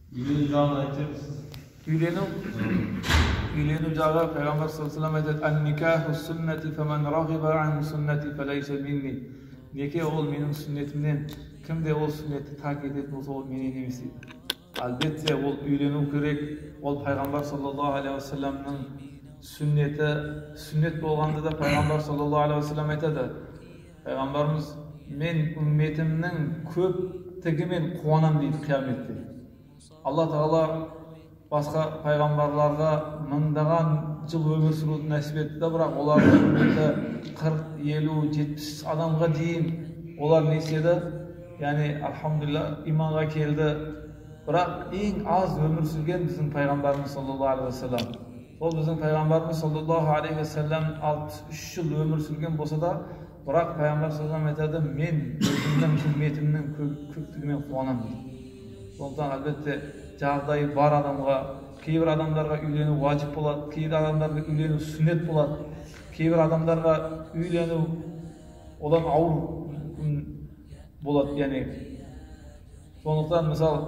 Үйлену жағын айтып жатырсыз. Үйлену жағы Пайғамбар саллаллаху алейхи ва саллям айтады: "Ан-никаху суннати фаман рагиба ан суннати фалайса минни." Неке ол менің сүннетімнен, кімде ол сүннетті тарк ететін болса, ол менен емес дейді. Әлбетте ол үйлену керек, ол Пайғамбар саллаллаху алейхи ва саллямның сүннеті, сүннет болғанда да Пайғамбар саллаллаху алейхи ва саллям айтады: Пайғамбарымыз: "Мен үмметімнің көптігімен қуанам" дейді қияметте. Алла Тағала басқа пайғамбарларға мыңдаған жыл өмір сүруді нәсіп етті, бірақ олардың үмметі 40, 50, 70 адамға дейін олар не істеді? Яғни альхамдулилля иманға келді. Бірақ ең аз өмір сүрген біздің пайғамбарымыз саллаллаху алейхи ва саллям. Ол біздің пайғамбарымыз саллаллаху алейхи ва саллям 63 жыл өмір сүрген болса да, бірақ пайғамбар саллаллаху алейхи ва саллям айтады: "Мен өзімнің үмметімнің көптігімен қуанамын" дейді. Сондықтан әлбетте жағдайы бар адамға, кейбір адамдарға үйлену важип болады, кейбір адамдарға үйлену сүннет болады, кейбір адамдарға үйлену одан ауыр болады. Яғни сондықтан мысалы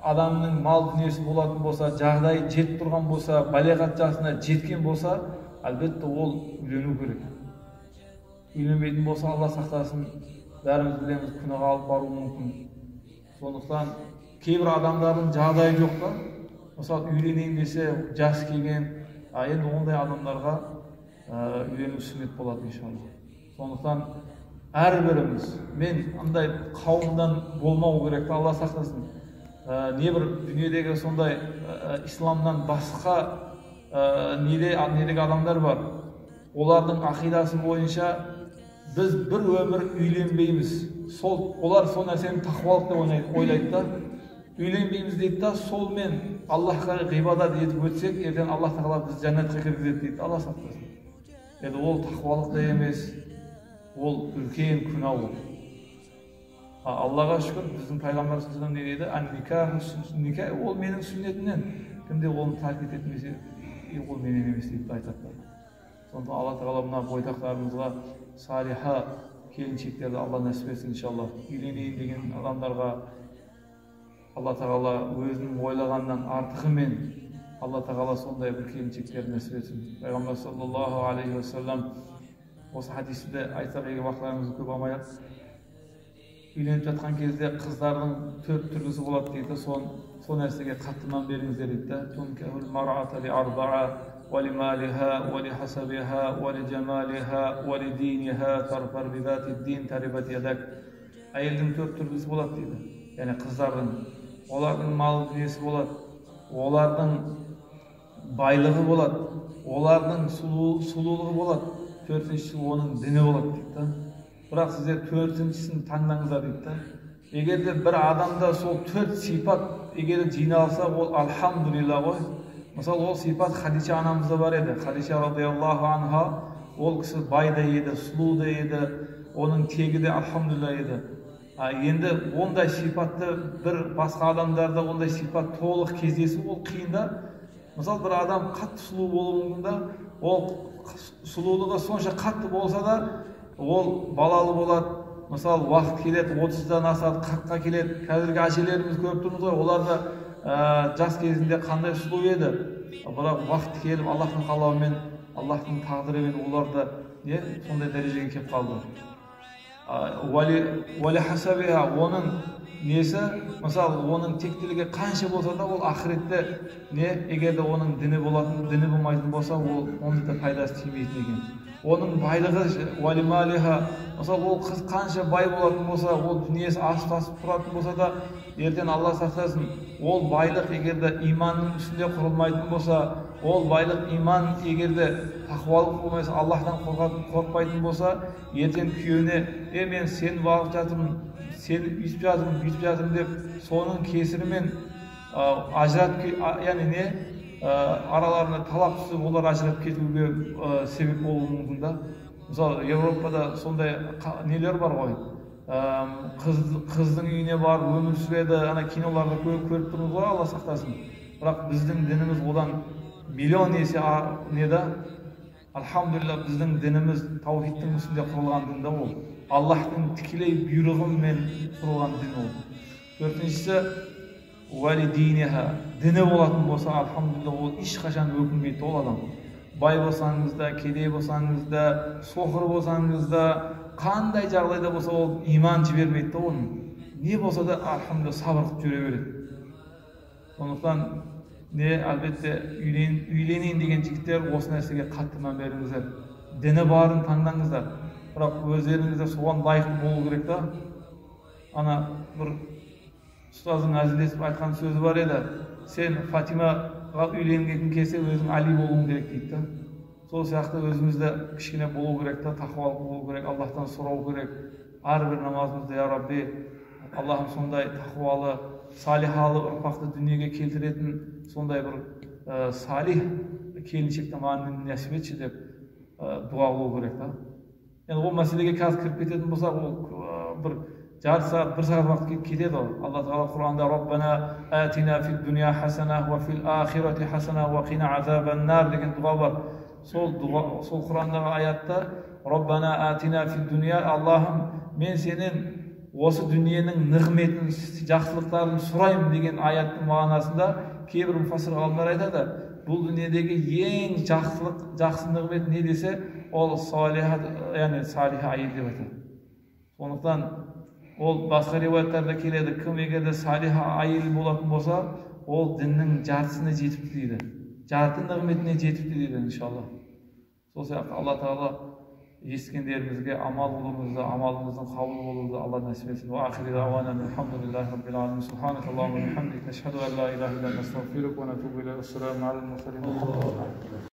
адамның мал дүниесі болатын болса, жағдайы жетіп тұрған болса, балиғат жасына жеткен болса, әлбетте ол үйлену керек. Үйленбейтін болса, Алла сақтасын, бәріміз білеміз, күнәға алып баруы мүмкін. Сондықтан кейбір адамдардың жағдайы жоқ та, мысалы үйленейін десе жас келген, енді ондай адамдарға үйлену сүннет болады иншалла. Сондықтан әрбіріміз, мен андай қауымдан болмау керек, Алла сақтасын. Небір дүниедегі сондай исламнан басқа недегі адамдар бар. Олардың ақидасы бойынша біз бір өмір үйленбейміз. Олар сол нәрсені тақуалық деп ойлайды да, үйленбейміз дейді да, солмен Аллахқа ғибадат етіп өтсек, ертең Аллах Тағала бізді жәннатқа кіргізеді дейді. Алла сақтасын. Енді ол тақуалық та емес, ол үлкен күнә ол. Аллаға шүкір, біздің пайғамбар саллаллаху алейхи ва саллям не дейді? Ан-никах ол менің сүннетімнен. Кімде оны тарк етмесе, ол менен емес дейді айтады. Сондықтан Алла Тағала мына бойдақтарымызға салиха келіншектерді Алла нәсіп етсін иншалла. Үйленейін деген адамдарға Алла Тағала өзінің ойлағаннан артығымен Алла Тағала сондай бір келіншектерді нәсіп етсін. Пайғамбар саллаллаху алейхи ва саллям осы хадисінде айтсақ, егер уақыттарымыз көп алмай ақ, үйленіп жатқан кезде қыздардың 4 түрлісі болады дейді. Сол нәрсеге қатты мән беріңіздер дейді. Тункахул мар'ата ли арба'a ва ли малиха ва ли хасабиха ва ли джамалиха ва ли диниха фарфар би зати дин тарибат ядак. Әйелдің 4 түрлісі болады дейді. Яғни қыздардың, олардың мал дүниесі болады, олардың байлығы болады, олардың сұлулығы болады, 4-ші оның діні болады дейді. Бірақ сіздер 4-шісін таңдаңыздар дейді. Егер де бір адамда сол 4 сипат егер жиналса, ол альхамдулилла ғой. Мысалы ол сипат Хадиша анамызда бар еді. Хадиша радиаллаху анха, ол кісі бай да еді, сұлу да еді, оның тегі де альхамдулилла еді. Енді ондай сипатты бір басқа адамдарда ондай сипат толық кездесу ол қиын да. Мысалы бір адам қатты сұлу болуы мүмкін да, ол сұлулығы сонша қатты болса да, ол балалы болады. Мысалы уақыт келеді, 30-дан асады, 40-қа келеді. Қазіргі әжелеріміз көріп тұрмыз ғой, олар да жас кезінде қандай сұлу еді. Бірақ уақыт келіп, Аллахтың қалауымен, Аллахтың тағдырымен олар да сондай дәрежеге келіп қалды. Уали хасабиха, оның несі, мысалы оның тектілігі қанша болса да, ол ақыретте егер де оның діні болмайтын болса, ол онда да пайдасы тимейтін екен. Оның байлығы, уали малиха, мысалы ол қыз қанша бай болатын болса, ол дүниесі асып тұратын болса да, ертең Алла сақтасын, ол байлық егер де иманның үстінде құрылмайтын болса, ол байлық иман егер де тақуалық болмайса, Аллахтан қорқпайтын болса, ертең күйеуіне: мен сені бағып жатырмын, сені үйтіп жатырмын деп, соның кесірімен яғни араларына талақ түсіп, олар ажырап кетуге себеп болуы мүмкін да. Мысалы Европада сондай нелер бар ғой. Қыздың үйіне барып өмір сүреді, киноларда көріп тұрмыз ғой, Алла сақтасын. Бірақ біздің дініміз одан миллион есе неда. Альхамдулилла, біздің дініміз таухидтың үстінде құрылған дін да ол. Аллахтың тікелей бұйрығымен құрылған дін ол. Төртіншісі, валидинеха, діні болатын болса, алхамдулилlah, ол ешқашан өкінбейді. Ол адам бай болсаңыз да, кедей болсаңыз да, соқыр болсаңыз да, қандай жағдайда болса, ол иман жібермейді. Оның не болса да алхамдулилlah сабыр қылып жүре береді. Сондықтан әлбетте үйленейін деген жігіттер осы нәрсеге қатты мән беріңіздер. Діні барын таңдаңыздар. Бірақ өздеріңізде соған лайықты болу керек та. Ана бір ұстаздың әзілдесіп айтқан сөзі бар еді. Сен Фатимаға үйленген келсе өзің Али болуың керек дейді. Сол сияқты өзімізде кішкене болу керек та, тақуалық болу керек, Аллахтан сұрау керек. Әрбір намазымызда, я Рабби, Аллахым сондай тақуалы, салихалы ұрпақты дүниеге келтіретін сондай бір салих келіншекті маған нәсіп етші деп дуа болу керек та. Енді ол мәселеге қазір кіріп кететін болсақ, ол бір жарты сағат, бір сағат уақыт кетеді ол. Алла Тағала Құранда Раббана атина фид дуния хасана ва фил ахирати хасана ва қина азабан нар деген дуа бар. Сол Құрандағы аятта Раббана атина фид дуния, Аллахым, мен сенен осы дүниенің нығметін, жақсылықтарын сұраймын деген аяттың мағынасында кейбір мұфассир ғалымдар айтады, бұл дүниедегі ең жақсы нығмет не десе, ол салиха, яғни салиха әйел деп айтады. Сондықтан ол басқа риуаяттарда келеді, кім егер де салиха әйел болатын болса, ол діннің жартысына жетіпті дейді. Жарты нығметіне жетіпті дейді, иншалла. Сол сияқты Алла Тағала естігендерімізге амал болуымызды, амалымыздың қабыл болуымызды Алла нәсіп етсін. Ва ахири дауана алхамдулиллахи раббил аламин. Субханакаллахумма ва бихамдика, ашхаду ан ла илаха илля анта, астағфирука ва атубу илейк. Ассаламу алейкум ва рахматуллахи ва баракатух.